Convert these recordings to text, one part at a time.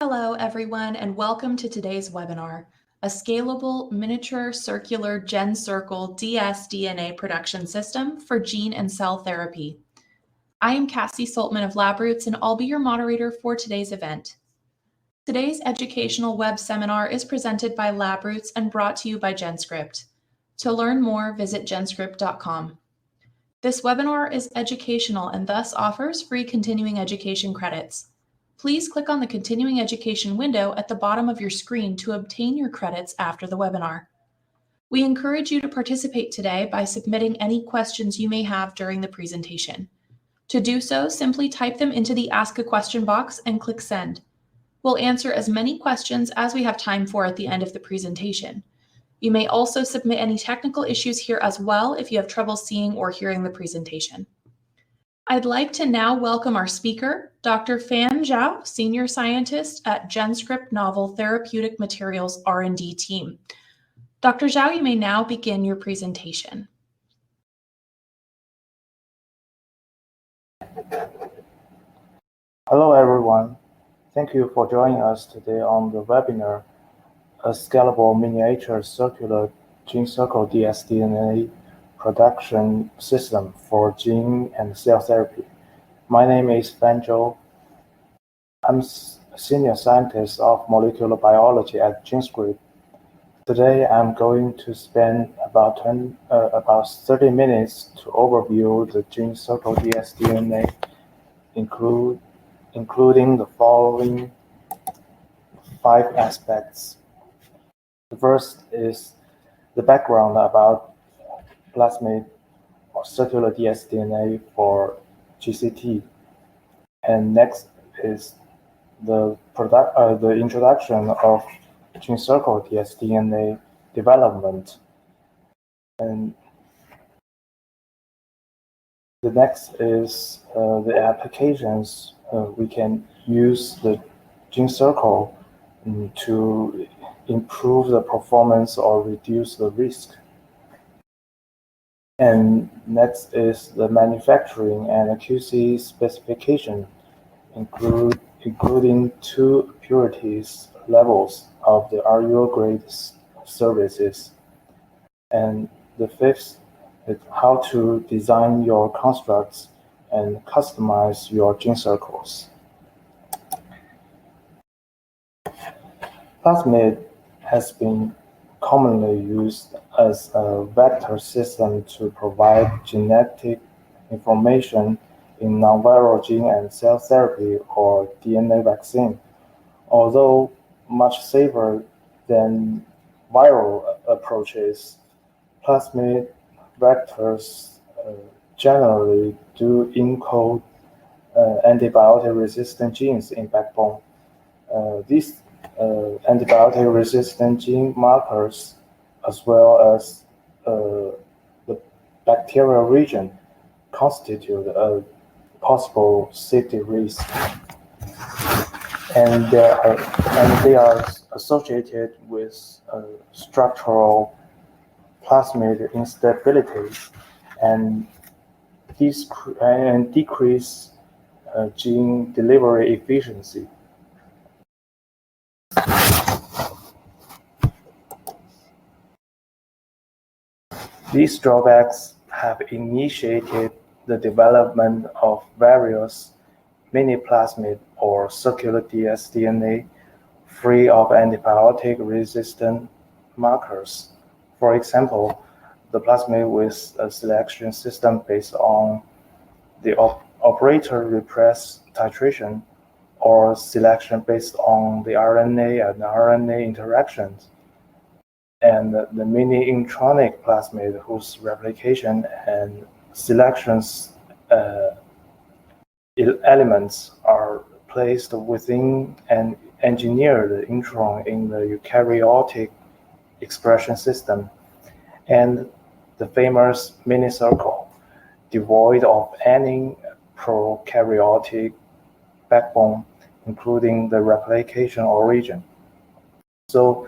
Hello, everyone, and welcome to today's webinar, a scalable miniature circular GenCircle dsDNA production system for gene and cell therapy. I am Cassie Saltman of LabRoots, and I'll be your moderator for today's event. Today's educational web seminar is presented by LabRoots and brought to you by Genscript. To learn more, visit genscript.com. This webinar is educational and thus offers free continuing education credits. Please click on the continuing education window at the bottom of your screen to obtain your credits after the webinar. We encourage you to participate today by submitting any questions you may have during the presentation. To do so, simply type them into the Ask a Question box and click Send. We'll answer as many questions as we have time for at the end of the presentation. You may also submit any technical issues here as well if you have trouble seeing or hearing the presentation. I'd like to now welcome our speaker, Dr. Fan Zhou, Senior Scientist at Genscript Novel Therapeutic Materials R&D Team. Dr. Zhou, you may now begin your presentation. Hello, everyone. Thank you for joining us today on the webinar, a scalable miniature circular GenCircle dsDNA production system for gene and cell therapy. My name is Zhou. I'm a senior scientist of molecular biology at Genscript. Today, I'm going to spend about 30 minutes to overview the GenCircle dsDNA, including the following 5 aspects. The first is the background about plasmid or circular dsDNA for GCT. And next is the introduction of GenCircle dsDNA development. And the next is the applications we can use the GenCircle to improve the performance or reduce the risk. And next is the manufacturing and QC specification, including 2 purities levels of the RUO grade services. And the 5th is how to design your constructs and customize your GenCircles. Plasmid has been commonly used as a vector system to provide genetic information in non-viral gene and cell therapy or DNA vaccine. Although much safer than viral approaches, plasmid vectors generally do encode antibiotic-resistant genes in backbone. These antibiotic-resistant gene markers, as well as the bacterial region, constitute a possible safety risk, and they are associated with structural plasmid instability and decrease gene delivery efficiency. These drawbacks have initiated the development of various mini-plasmid or circular dsDNA free of antibiotic-resistant markers. For example, the plasmid with a selection system based on the operator-repressed titration, or selection based on the RNA and RNA interactions, and the mini-intronic plasmid whose replication and selections elements are placed within an engineered intron in the eukaryotic expression system, and the famous mini-circle, devoid of any prokaryotic backbone, including the replication origin. So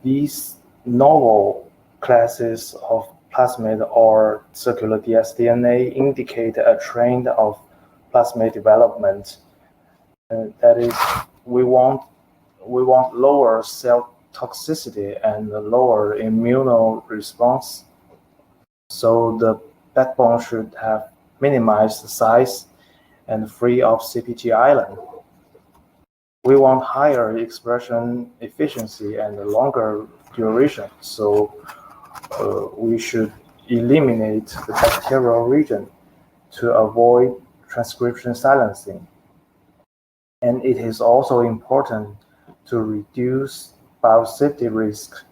these novel classes of plasmid or circular dsDNA indicate a trend of plasmid development that is we want lower cell toxicity and lower immune response. So the backbone should have minimized size and free of CpG island. We want higher expression efficiency and longer duration. So we should eliminate the bacterial region to avoid transcription silencing. And it is also important to reduce biosafety risk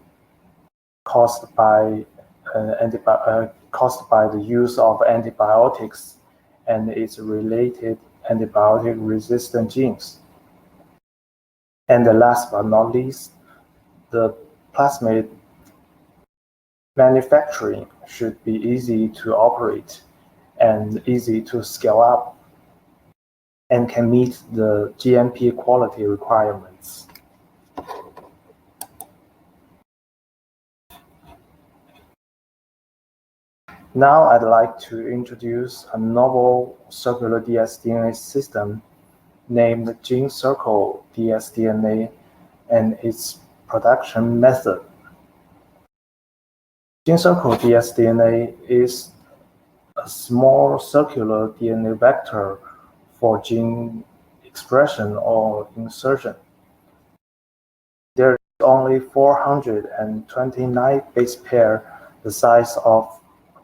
caused by the use of antibiotics and its related antibiotic-resistant genes. And last but not least, the plasmid manufacturing should be easy to operate and easy to scale up and can meet the GMP quality requirements. Now I'd like to introduce a novel circular dsDNA system named GenCircle dsDNA and its production method. GenCircle dsDNA is a small circular DNA vector for gene expression or insertion. There is only 429 base pair the size of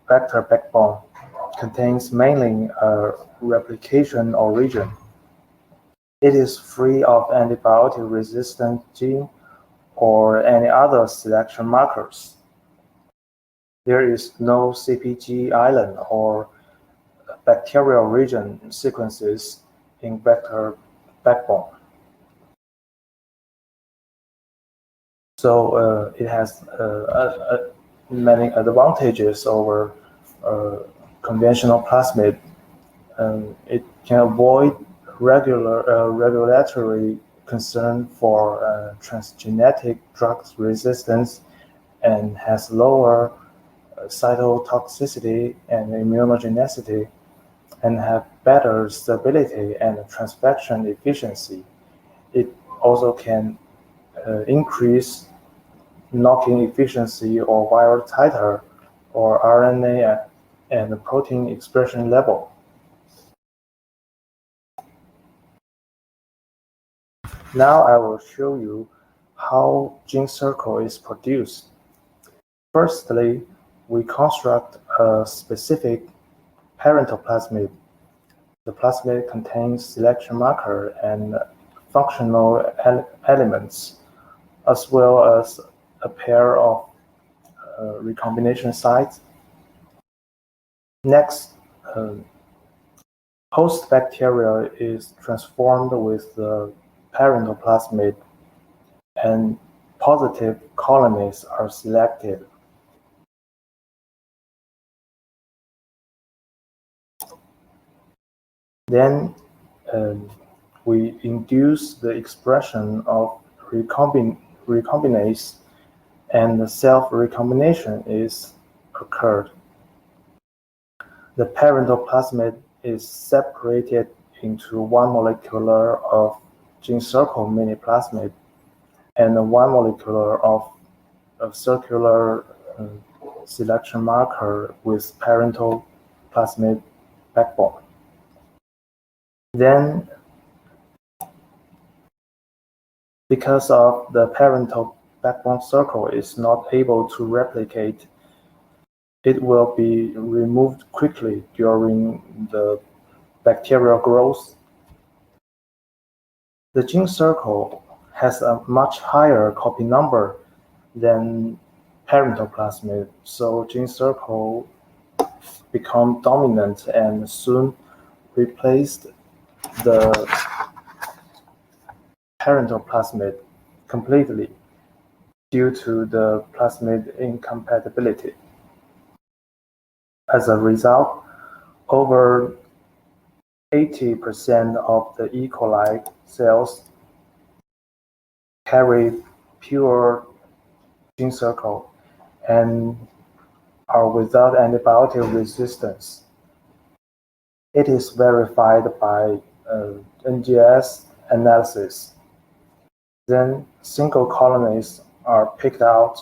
vector backbone, contains mainly a replication origin. It is free of antibiotic-resistant gene or any other selection markers. There is no CpG island or bacterial region sequences in vector backbone. So it has many advantages over conventional plasmid. It can avoid regulatory concern for transgenetic drug resistance and has lower cytotoxicity and immunogenicity and have better stability and transfection efficiency. It also can increase knocking efficiency or viral titer or RNA and protein expression level. Now I will show you how GenCircle is produced. Firstly, we construct a specific parental plasmid. The plasmid contains selection marker and functional elements, as well as a pair of recombination sites. Next, host bacteria is transformed with the parental plasmid, and positive colonies are selected. Then we induce the expression of recombinase, and the self-recombination is occurred. The parental plasmid is separated into one molecular of GenCircle mini plasmid and one molecular of a circular selection marker with parental plasmid backbone. Then, because of the parental backbone circle is not able to replicate, it will be removed quickly during the bacterial growth. The GenCircle has a much higher copy number than parental plasmid, so GenCircle become dominant and soon replaced the parental plasmid completely due to the plasmid incompatibility. As a result, over 80% of the E. coli cells carry pure GenCircle and are without antibiotic resistance. It is verified by NGS analysis Then single colonies are picked out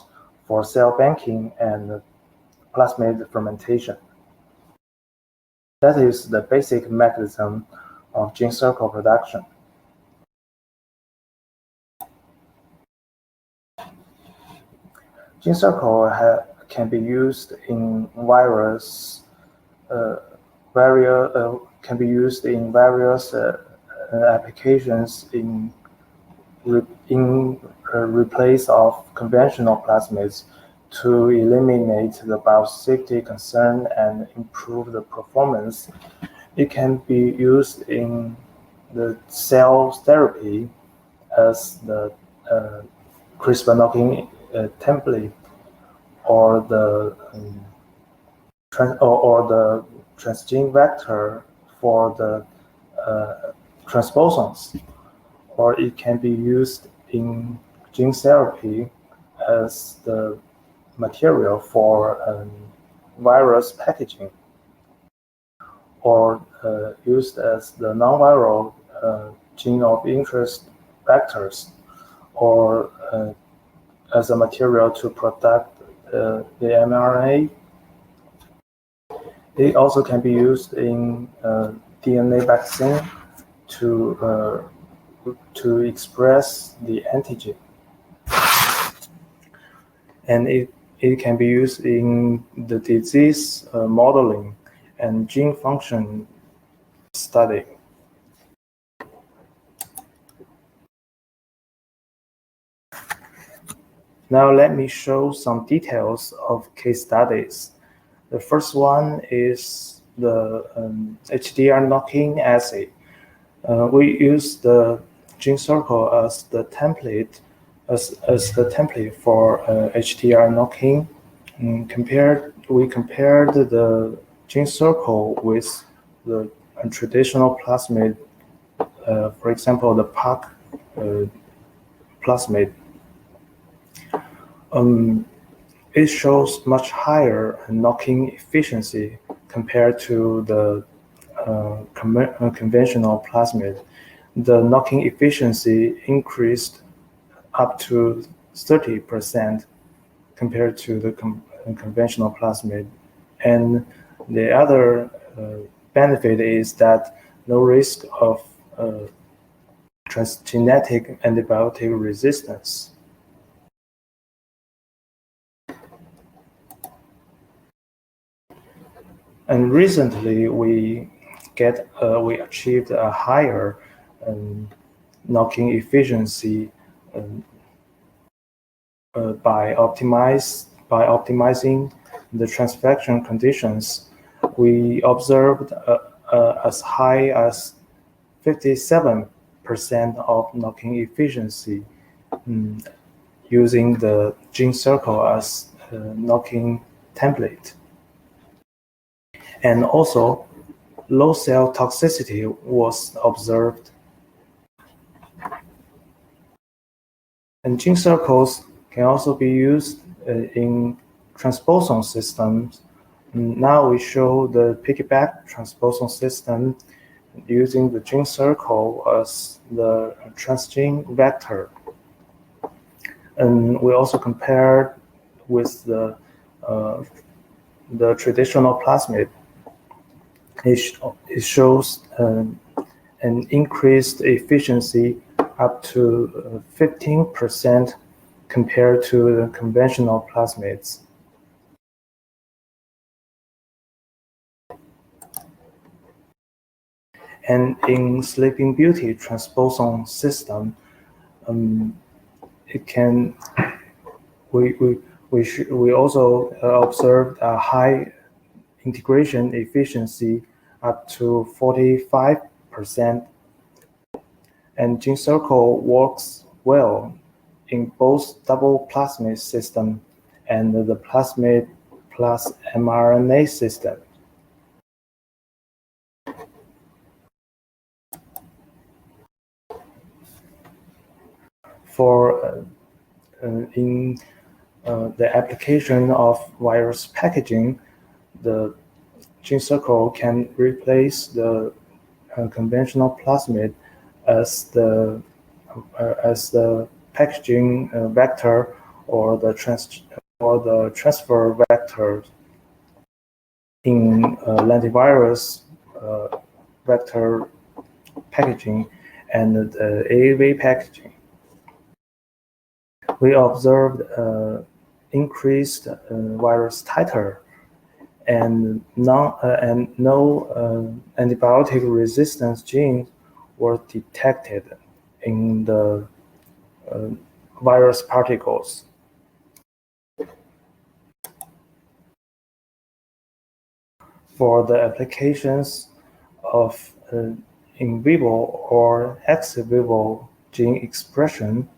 for cell banking and plasmid fermentation. That is the basic mechanism of GenCircle production. GenCircle can be used in various applications in replace of conventional plasmids to eliminate the biosafety concern and improve the performance. It can be used in the cell therapy as the CRISPR knocking template or the transgene vector for the transposons, or it can be used in gene therapy as the material for virus packaging, or used as the non-viral gene of interest vectors, or as a material to protect the mRNA. It also can be used in DNA vaccine to express the antigen, and it can be used in the disease modeling and gene function study. Now let me show some details of case studies. The first one is the HDR knocking assay. We use the GenCircle as the template for HDR knocking. We compared the GenCircle with the traditional plasmid, for example, the PAC plasmid. It shows much higher knocking efficiency compared to the conventional plasmid. The knocking efficiency increased up to 30% compared to the conventional plasmid. And the other benefit is that no risk of transgenetic antibiotic-resistance. And recently, we achieved a higher knocking efficiency by optimizing the transfection conditions. We observed as high as 57% of knocking efficiency using the GenCircle as knocking template. And also, low cell toxicity was observed. And GenCircles can also be used in transposon systems. Now we show the piggyback transposon system using the GenCircle as the transgene vector. And we also compared with the traditional plasmid. It shows an increased efficiency up to 15% compared to the conventional plasmids. And in Sleeping Beauty transposon system, we also observed a high integration efficiency up to 45%. And GenCircle works well in both double plasmid system and the plasmid plus mRNA system. For in the application of virus packaging, the GenCircle can replace the conventional plasmid as the as the packaging vector or the transfer vector in lentivirus vector packaging and the AAV packaging. We observed increased virus titer and no antibiotic-resistance genes were detected in the virus particles. For the applications of in vivo or ex vivo gene expression,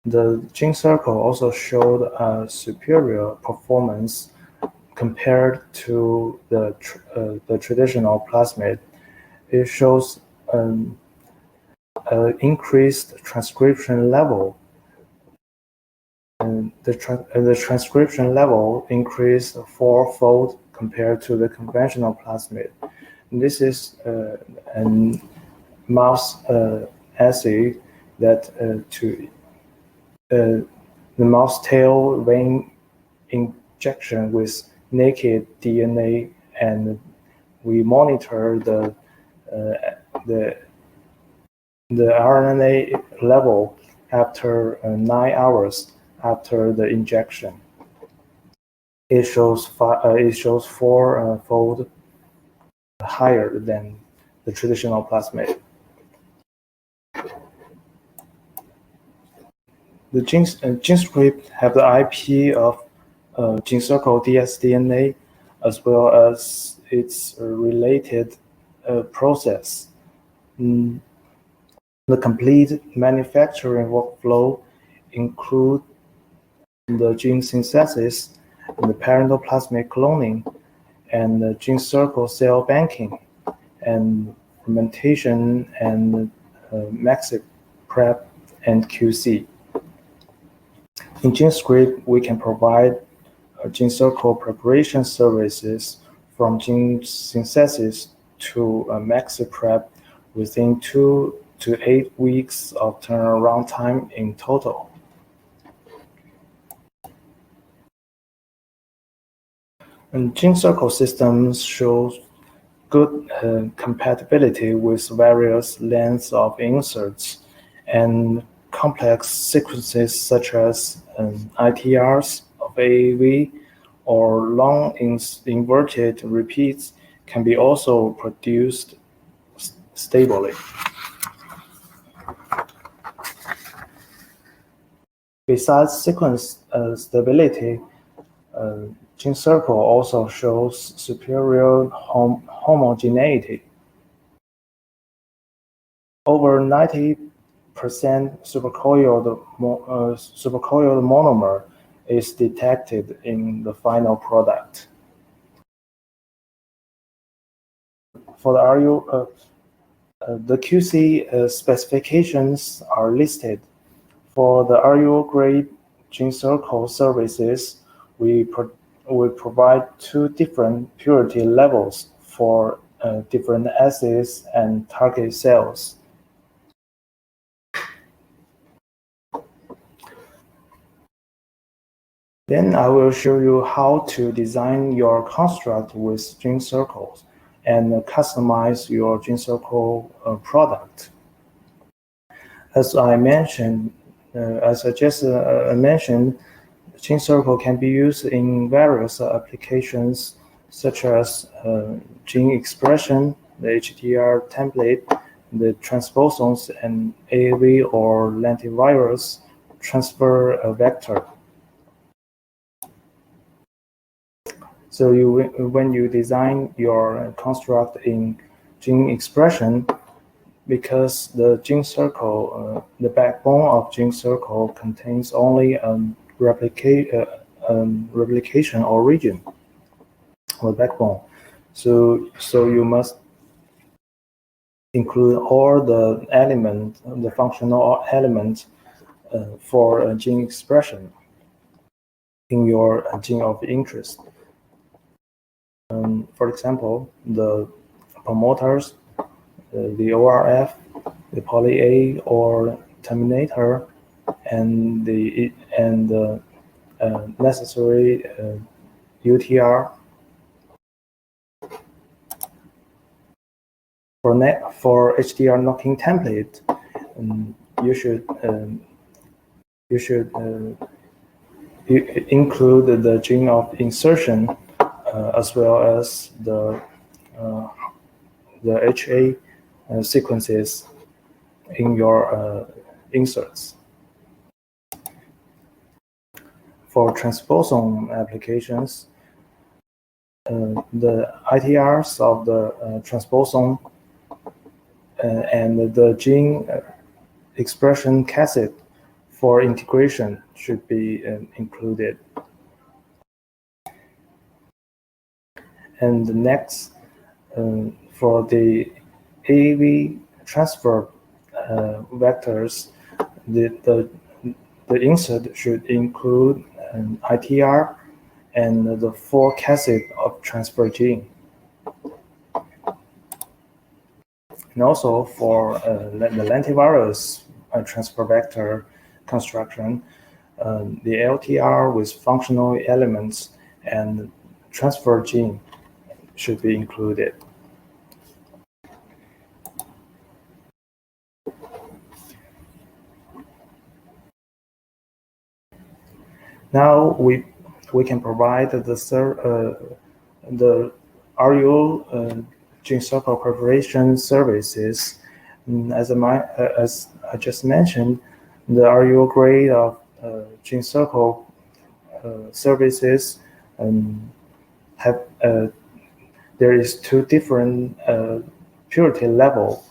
the GenCircle also showed a superior performance compared to the traditional plasmid. It shows an increased transcription level. And the transcription level increased 4-fold compared to the conventional plasmid. And this is a mouse assay that the mouse tail vein injection with naked DNA, and we monitor the RNA level after 9 hours after the injection. It shows 4-fold higher than the traditional plasmid. The Genscript have the IP of GenCircle dsDNA as well as its related process. The complete manufacturing workflow include the gene synthesis, the parental plasmid cloning, and the GenCircle cell banking, and fermentation, and maxi prep and QC. In Genscript, we can provide GenCircle preparation services from gene synthesis to maxi prep within 2 to 8 weeks of turnaround time in total. And GenCircle systems shows good compatibility with various lengths of inserts and complex sequences such as ITRs of AAV or long inverted repeats can be also produced stably. Besides sequence stability, GenCircle also shows superior homogeneity. Over 90% supercoiled monomer is detected in the final product. For the RU, the QC specifications are listed. For the RU grade GenCircle services, we provide 2 different purity levels for different assays and target cells. Then I will show you how to design your construct with GenCircles and customize your GenCircle product. As I mentioned, mentioned, GenCircle can be used in various applications such as gene expression, the HDR template, the transposons, and AAV or lentivirus transfer vector. So when you design your construct in gene expression, because the GenCircle, the backbone of GenCircle contains only replication origin or backbone. So you must include all the elements, the functional elements for gene expression in your gene of interest. For example, the promoters, the ORF, the poly A or terminator, and the necessary UTR. For HDR knocking template, you should include the gene of insertion as well as the HA sequences in your inserts. For transposon applications, the ITRs of the transposon and the gene expression cassette for integration should be included. And next, for the AAV transfer vectors, the insert should include an ITR and the 4 cassette of transfer gene. And also for the lentivirus transfer vector construction, the LTR with functional elements and transfer gene should be included. Now we can provide the RUO GenCircle preparation services. As I just mentioned, the RUO grade of GenCircle services have there is 2 different purity level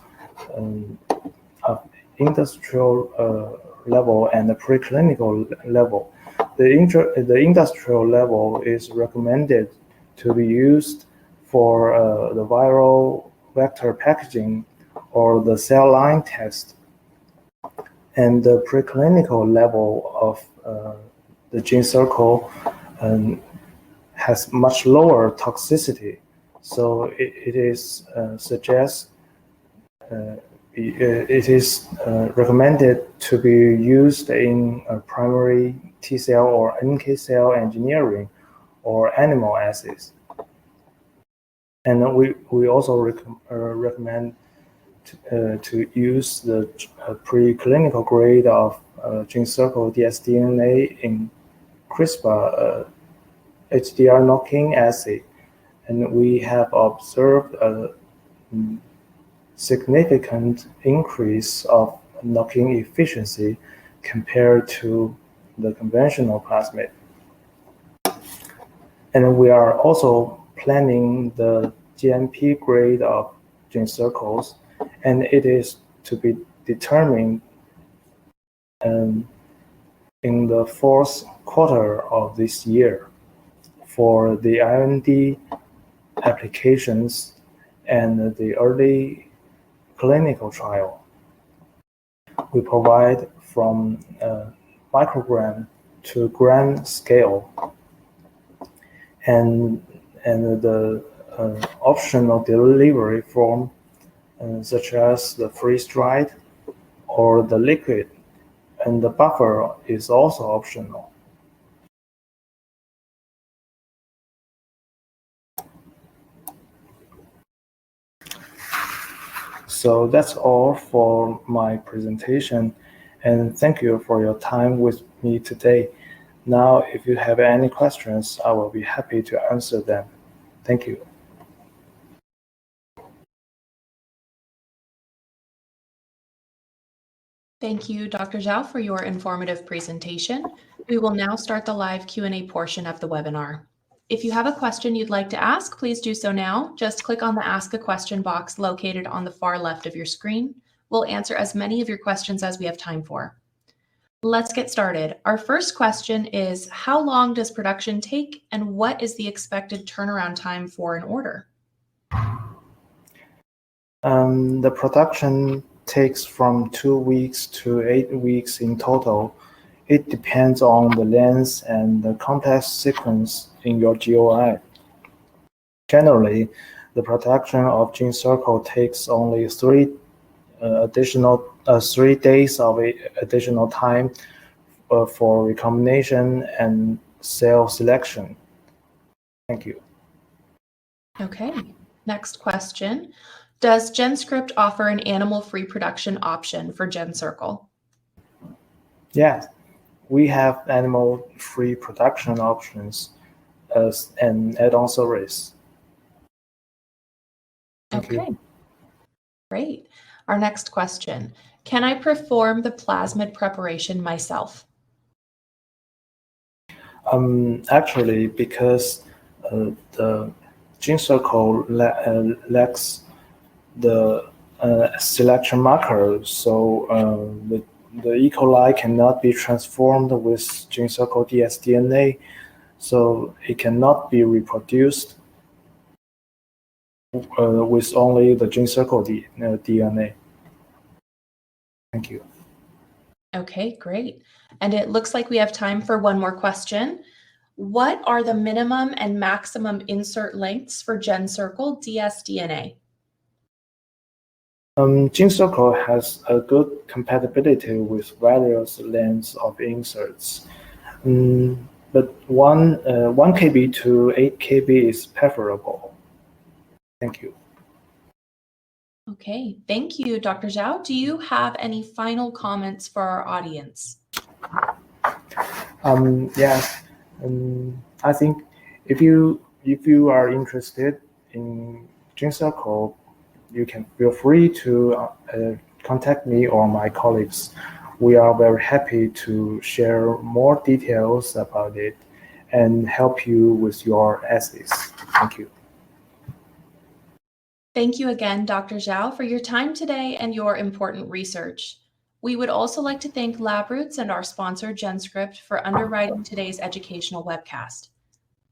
of industrial level and the preclinical level. The industrial level is recommended to be used for the viral vector packaging or the cell line test. And the preclinical level of the GenCircle has much lower toxicity. So it is recommended to be used in primary T cell or NK cell engineering or animal assays. And we also recommend to use the preclinical grade of GenCircle dsDNA in CRISPR HDR knocking assay. And we have observed a significant increase of knocking efficiency compared to the conventional plasmid. And we are also planning the GMP grade of GenCircles, and it is to be determined in the 4th quarter of this year for the IND applications and the early clinical trial. We provide from microgram to gram scale, and the optional delivery form such as the freeze-dried or the liquid, and the buffer is also optional. So that's all for my presentation, and thank you for your time with me today. Now, if you have any questions, I will be happy to answer them. Thank you. Thank you, Dr. Zhou, for your informative presentation. We will now start the live Q&A portion of the webinar. If you have a question you'd like to ask, please do so now. Just click on the Ask a Question box located on the far left of your screen. We'll answer as many of your questions as we have time for. Let's get started. Our first question is, how long does production take, and what is the expected turnaround time for an order? The production takes from 2 weeks to 8 weeks in total. It depends on the length and the complex sequence in your GOI. Generally, the production of GenCircle takes only 3 additional 3 days of additional time for recombination and cell selection. Thank you. Okay, next question. Does Genscript offer an animal-free production option for GenCircle? Yes, we have animal-free production options as an add-on service. Thank you. Great. Our next question. Can I perform the plasmid preparation myself? Actually, because the GenCircle lacks the selection marker, so the E. coli cannot be transformed with GenCircle dsDNA, so it cannot be reproduced with only the GenCircle DNA. Thank you. Okay, great. And it looks like we have time for one more question. What are the minimum and maximum insert lengths for GenCircle dsDNA? GenCircle has a good compatibility with various lengths of inserts, but 1 kb to 8 kb is preferable. Thank you. Okay, thank you, Dr. Zhou. Do you have any final comments for our audience? Yes, I think if you are interested in GenCircle, you can feel free to contact me or my colleagues. We are very happy to share more details about it and help you with your essays. Thank you. Thank you again, Dr. Zhou, for your time today and your important research. We would also like to thank LabRoots and our sponsor, Genscript, for underwriting today's educational webcast.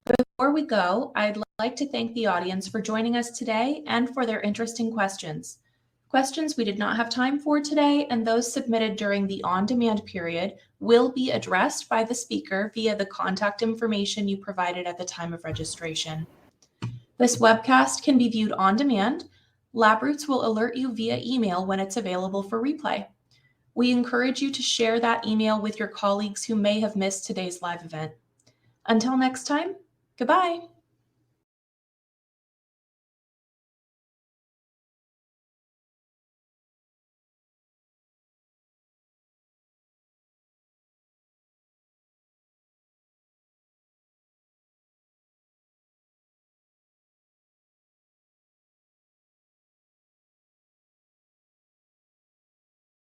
Before we go, I'd like to thank the audience for joining us today and for their interesting questions. Questions we did not have time for today and those submitted during the on-demand period will be addressed by the speaker via the contact information you provided at the time of registration. This webcast can be viewed on demand. LabRoots will alert you via email when it's available for replay. We encourage you to share that email with your colleagues who may have missed today's live event. Until next time, goodbye.